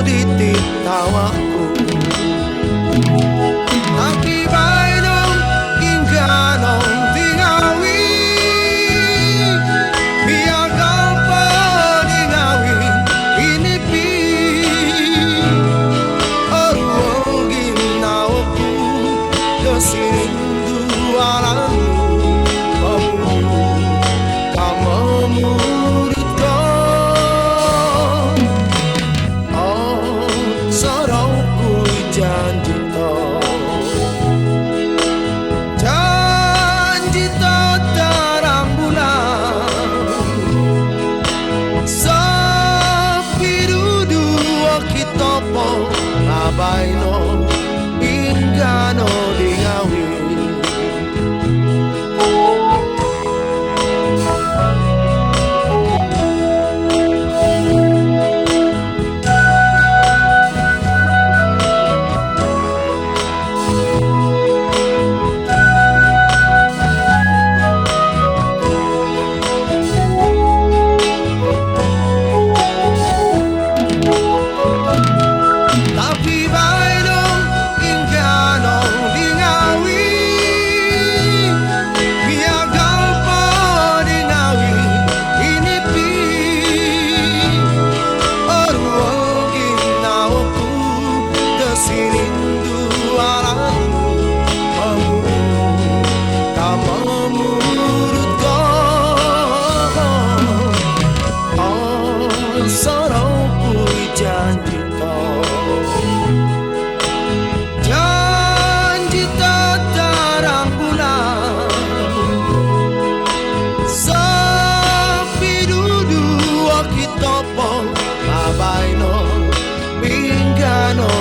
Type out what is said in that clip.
titik tawaku. Tapi bae dong hingga nong tingawi, biar apa tingawi ini pi orang ginauku kesini dualanmu kamu muridku. Oh sorongku janji terang bulan, sepi dua kita po abaino hingga no dingawi. Tapi bae dong hingga nong dingawi, biar galpo dingawi ini pi orang ginauku kesini dualanmu kamu muridku. Oh sorongku janji terang bulan, sepi dua kita po abaino hingga no